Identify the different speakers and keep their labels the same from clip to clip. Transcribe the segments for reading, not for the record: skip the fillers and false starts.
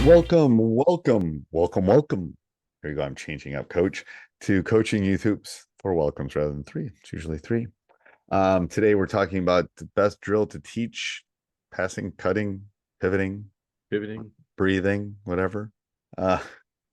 Speaker 1: Welcome. Here you go. I'm changing up, coach, to coaching youth hoops. 4 welcomes rather than 3. It's usually 3. Today we're talking about the best drill to teach passing, cutting, pivoting,
Speaker 2: Pivoting.
Speaker 1: breathing, whatever. Uh,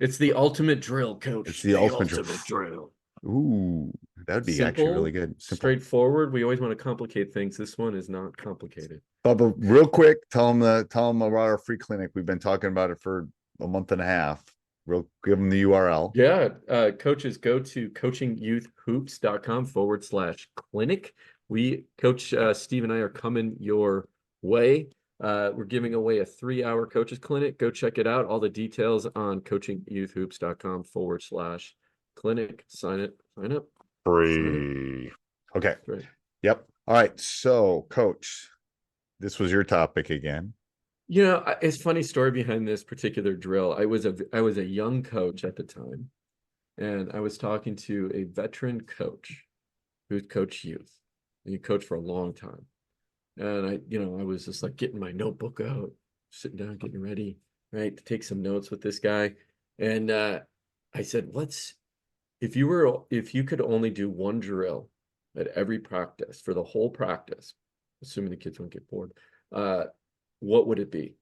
Speaker 2: It's the ultimate drill,
Speaker 1: it's
Speaker 2: coach.
Speaker 1: the
Speaker 2: The
Speaker 1: ultimate drill.
Speaker 2: ultimate drill.
Speaker 1: Ooh, that would be actually really
Speaker 2: Simple,
Speaker 1: good. Simple.
Speaker 2: straightforward. We always want to complicate things. This one is not complicated.
Speaker 1: But real quick, tell them about our free clinic. We've been talking about it for a month and a half. Give them the URL.
Speaker 2: Yeah, coaches, go to coachingyouthhoops.com/clinic. Coach Steve and I are coming your way. We're giving away a 3-hour coaches clinic. Go check it out. All the details on coachingyouthhoops.com/clinic. Sign up.
Speaker 1: Free. Okay.
Speaker 2: Right.
Speaker 1: Yep. All right. So, coach, this was your topic again.
Speaker 2: You know, it's a funny story behind this particular drill. I was a young coach at the time, and I was talking to a veteran coach who'd coached youth. And he coached for a long time. And I was just like getting my notebook out, sitting down, getting ready, right, to take some notes with this guy. And I said, if you could only do one drill at every practice for the whole practice, assuming the kids won't get bored, what would it be?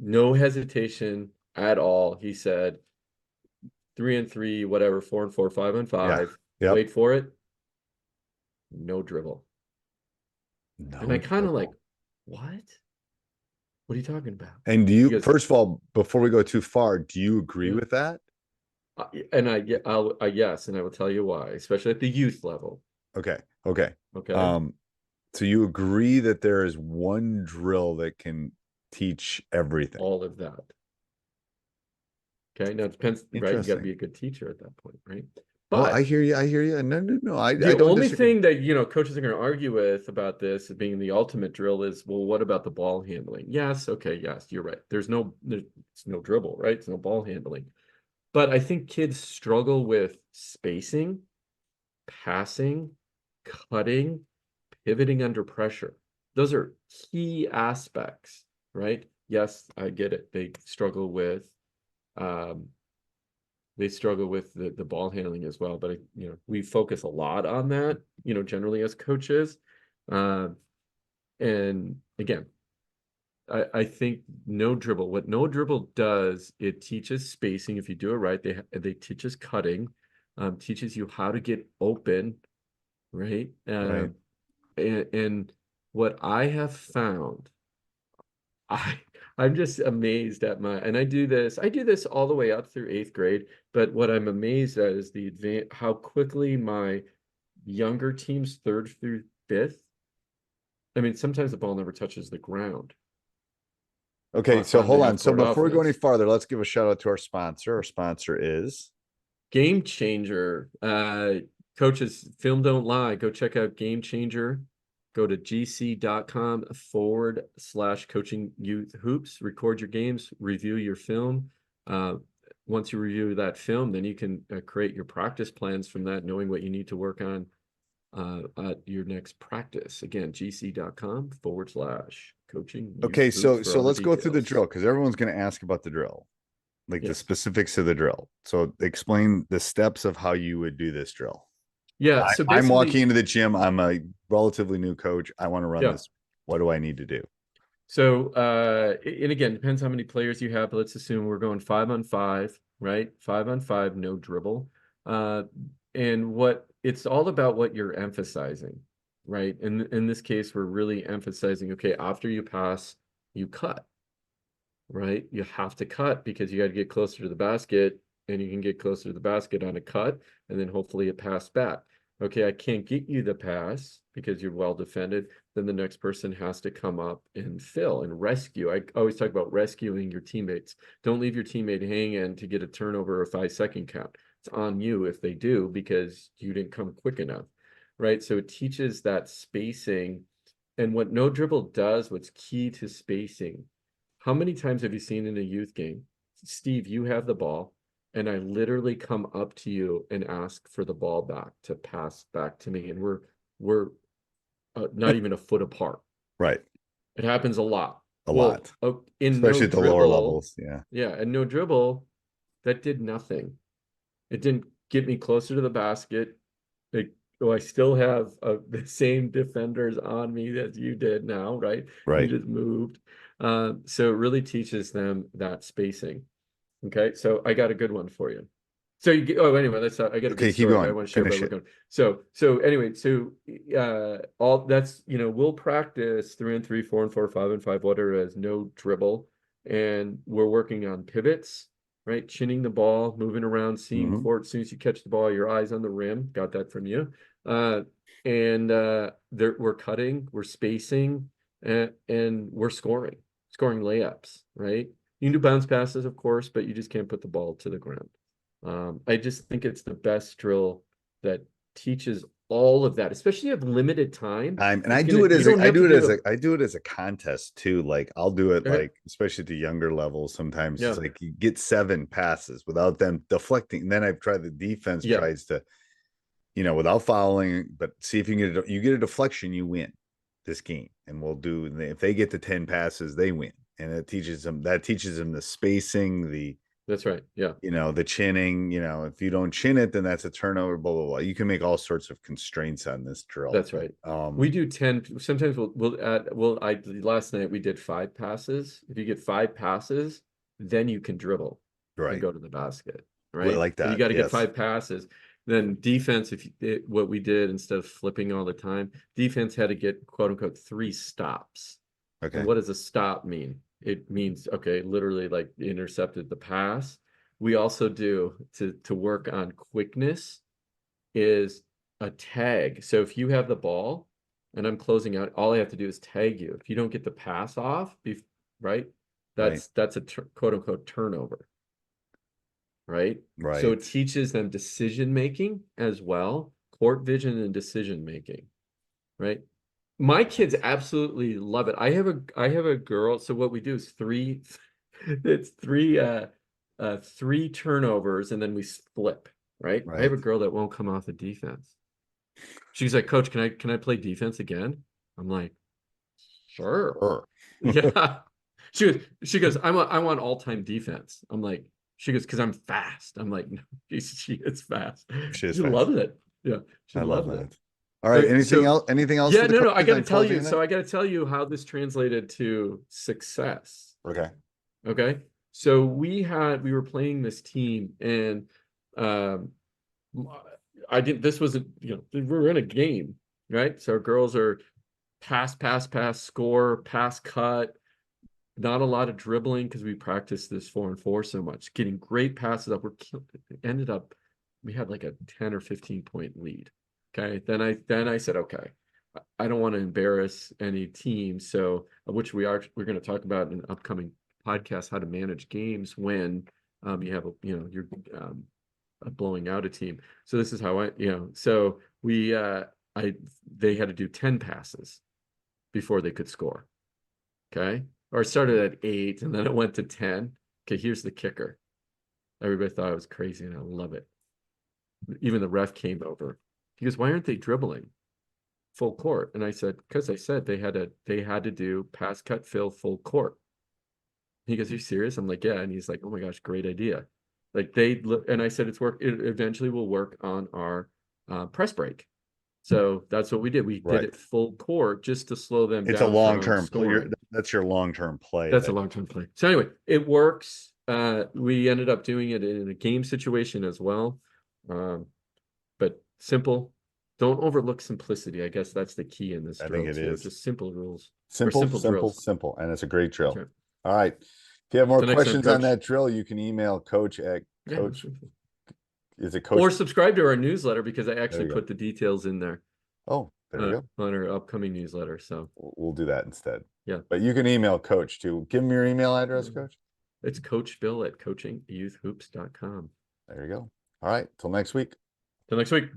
Speaker 2: No hesitation at all. He said 3-on-3, whatever, 4-on-4, 5-on-5.
Speaker 1: Yeah. Yep.
Speaker 2: Wait for it. No dribble.
Speaker 1: No
Speaker 2: And I kind of like,
Speaker 1: dribble.
Speaker 2: what? What are you talking about?
Speaker 1: And
Speaker 2: He goes,
Speaker 1: first of all, before we go too far, do you agree
Speaker 2: yeah.
Speaker 1: with that?
Speaker 2: Yes, and I will tell you why, especially at the youth level.
Speaker 1: Okay.
Speaker 2: Okay.
Speaker 1: So you agree that there is one drill that can teach everything.
Speaker 2: All of that. Okay. Now it depends, right? You got to be a good teacher at that point, right?
Speaker 1: Well,
Speaker 2: But
Speaker 1: I hear you. No. I
Speaker 2: the
Speaker 1: don't
Speaker 2: only
Speaker 1: disagree.
Speaker 2: thing that, coaches are going to argue with about this being the ultimate drill is, well, what about the ball handling? Yes. Okay. Yes, you're right. There's no dribble, right? There's no ball handling. But I think kids struggle with spacing, passing, cutting, pivoting under pressure. Those are key aspects, right? Yes, I get it. Um, they struggle with the ball handling as well. But we focus a lot on that, generally as coaches. And again, I think no dribble. What no dribble does, it teaches spacing. If you do it right, they teaches cutting, teaches you how to get open, right?
Speaker 1: Right.
Speaker 2: And what I have found, I I'm just amazed at and I do this all the way up through 8th grade, but what I'm amazed at is how quickly my younger teams, 3rd through 5th, I mean, sometimes the ball never touches the ground
Speaker 1: Okay, so
Speaker 2: on the
Speaker 1: hold on.
Speaker 2: half
Speaker 1: So
Speaker 2: court
Speaker 1: before we go any
Speaker 2: offense.
Speaker 1: farther, let's give a shout out to our sponsor. Our sponsor is
Speaker 2: Game Changer. Coaches, film don't lie. Go check out Game Changer. Go to gc.com/coaching youth hoops. Record your games, review your film. Once you review that film, then you can create your practice plans from that, knowing what you need to work on at your next practice. Again, gc.com/coaching youth
Speaker 1: okay.
Speaker 2: hoops
Speaker 1: So
Speaker 2: for all the
Speaker 1: let's go through the
Speaker 2: details.
Speaker 1: drill because everyone's going to ask about the drill, like the
Speaker 2: Yes.
Speaker 1: specifics of the drill. So explain the steps of how you would do this drill.
Speaker 2: Yeah. So
Speaker 1: I'm
Speaker 2: basically,
Speaker 1: walking into the gym. I'm a relatively new coach. I want to run
Speaker 2: yeah.
Speaker 1: this. What do I need to do?
Speaker 2: So, and again, depends how many players you have, but let's assume we're going 5-on-5, right? 5-on-5, no dribble. And it's all about what you're emphasizing, right? In this case, we're really emphasizing, okay, after you pass, you cut, right? You have to cut because you got to get closer to the basket, and you can get closer to the basket on a cut, and then hopefully a pass back. Okay, I can't get you the pass because you're well defended. Then the next person has to come up and fill and rescue. I always talk about rescuing your teammates. Don't leave your teammate hanging to get a turnover or a 5-second count. It's on you if they do because you didn't come quick enough, right? So it teaches that spacing. And what no dribble does, what's key to spacing, how many times have you seen in a youth game, Steve, you have the ball, and I literally come up to you and ask for the ball back to pass back to me, and we're not even a foot apart.
Speaker 1: Right.
Speaker 2: It happens a lot.
Speaker 1: a
Speaker 2: Well,
Speaker 1: lot,
Speaker 2: in no
Speaker 1: especially at the lower
Speaker 2: dribble,
Speaker 1: levels. Yeah.
Speaker 2: yeah, and no dribble, that did nothing. It didn't get me closer to the basket. I still have the same defenders on me as you did now, right? You
Speaker 1: Right.
Speaker 2: just moved. So it really teaches them that spacing. Okay, so I got a good one for you. So you get, oh, anyway, that's I got a good
Speaker 1: Okay. Keep
Speaker 2: story, but I
Speaker 1: going.
Speaker 2: want to share where
Speaker 1: Finish
Speaker 2: we're
Speaker 1: it.
Speaker 2: going. So anyway, all that's we'll practice 3-on-3, 4-on-4, 5-on-5, whatever it is, no dribble, and we're working on pivots, right? Chinning the ball, moving around, seeing
Speaker 1: Hmm.
Speaker 2: court. As soon as you catch the ball, your eyes on the rim. Got that from you. We're cutting, we're spacing, and we're scoring layups, right? You can do bounce passes, of course, but you just can't put the ball to the ground. I just think it's the best drill that teaches all of that, especially if limited time.
Speaker 1: And
Speaker 2: It's gonna, you don't
Speaker 1: I
Speaker 2: have to
Speaker 1: do it
Speaker 2: do
Speaker 1: as
Speaker 2: a,
Speaker 1: a I do it as a contest too. Like I'll do it
Speaker 2: okay,
Speaker 1: like especially at the younger levels. Sometimes it's
Speaker 2: yeah,
Speaker 1: like you get 7 passes without them deflecting. And then I've tried the defense
Speaker 2: yeah,
Speaker 1: tries to, without fouling, but see if you get a deflection, you win this game. And we'll do if they get to 10 passes, they win. And that teaches them the spacing,
Speaker 2: that's right, yeah.
Speaker 1: the chinning. If you don't chin it, then that's a turnover, blah, blah, blah. You can make all sorts of constraints on this drill.
Speaker 2: That's
Speaker 1: But
Speaker 2: right. We do 10. Sometimes we'll add, last night we did 5 passes. If you get 5 passes, then you can dribble and
Speaker 1: right.
Speaker 2: go to the basket,
Speaker 1: I
Speaker 2: right?
Speaker 1: like
Speaker 2: But you
Speaker 1: that.
Speaker 2: got to get
Speaker 1: Yes.
Speaker 2: 5 passes. Then defense, what we did instead of flipping all the time, defense had to get quote unquote 3 stops. And
Speaker 1: Okay.
Speaker 2: what does a stop mean? It means, okay, literally like intercepted the pass. We also do to work on quickness is a tag. So if you have the ball and I'm closing out, all I have to do is tag you. If you don't get the pass off, right?
Speaker 1: Right.
Speaker 2: That's a quote unquote turnover, right? So it
Speaker 1: Right.
Speaker 2: teaches them decision making as well, court vision and decision making, right? My kids absolutely love it. I have a girl. So what we do is it's 3 turnovers and then we flip, right? I have
Speaker 1: Right.
Speaker 2: a girl that won't come off the defense. She's like, Coach, can I play defense again? I'm like, sure.
Speaker 1: Sure.
Speaker 2: Yeah. She goes, I want all-time defense. I'm like, she goes, because I'm fast. I'm like, no, she is fast.
Speaker 1: She is
Speaker 2: She
Speaker 1: fast.
Speaker 2: loves it. Yeah, she
Speaker 1: I love
Speaker 2: loves it.
Speaker 1: that. All right. Anything
Speaker 2: So
Speaker 1: else? Anything else
Speaker 2: yeah,
Speaker 1: for the
Speaker 2: no, I
Speaker 1: coaches
Speaker 2: got to
Speaker 1: on
Speaker 2: tell you.
Speaker 1: closing it?
Speaker 2: So I got to tell you how this translated to success.
Speaker 1: Okay.
Speaker 2: Okay. So we were playing this team and um this wasn't, we were in a game, right? So our girls are pass, score, pass, cut, not a lot of dribbling because we practiced this 4-on-4 so much, getting great passes up. Ended up, we had like a 10 or 15 point lead. Okay. Then I said, okay, I don't want to embarrass any team. So, which we're going to talk about in an upcoming podcast, how to manage games when you have you're blowing out a team. So this is how so they had to do 10 passes before they could score. Okay. Or it started at 8 and then it went to 10. Okay, here's the kicker. Everybody thought I was crazy and I love it. Even the ref came over. He goes, why aren't they dribbling full court? And I said, because I said they had to do pass, cut, fill, full court. He goes, are you serious? I'm like, yeah. And he's like, oh my gosh, great idea. Like and I said, it eventually will work on our press break. So that's what we did. We did
Speaker 1: Right.
Speaker 2: it full court just to slow them
Speaker 1: It's a
Speaker 2: down from
Speaker 1: long-term play.
Speaker 2: scoring.
Speaker 1: That's your long-term play.
Speaker 2: That's a long-term play. So anyway, it works. We ended up doing it in a game situation as well. But simple. Don't overlook simplicity. I guess that's the key in this
Speaker 1: I think
Speaker 2: drill
Speaker 1: it
Speaker 2: too.
Speaker 1: is
Speaker 2: Just simple rules or
Speaker 1: simple,
Speaker 2: simple
Speaker 1: simple,
Speaker 2: drills.
Speaker 1: simple, and it's a great
Speaker 2: That's
Speaker 1: drill.
Speaker 2: right.
Speaker 1: All right. If you have more
Speaker 2: Till next time,
Speaker 1: questions on
Speaker 2: coach.
Speaker 1: that drill, you can email coach at
Speaker 2: Yeah.
Speaker 1: coach. Is it
Speaker 2: Or
Speaker 1: coach?
Speaker 2: subscribe to our newsletter because I
Speaker 1: There
Speaker 2: actually
Speaker 1: you go.
Speaker 2: put the details in there
Speaker 1: Oh, there we go.
Speaker 2: on our upcoming newsletter. So
Speaker 1: We'll do that instead.
Speaker 2: yeah.
Speaker 1: But you can email coach too. Give him your email address, coach.
Speaker 2: It's Coach Bill at coachingyouthhoops.com.
Speaker 1: There you go. All right. Till next week.
Speaker 2: Till next week.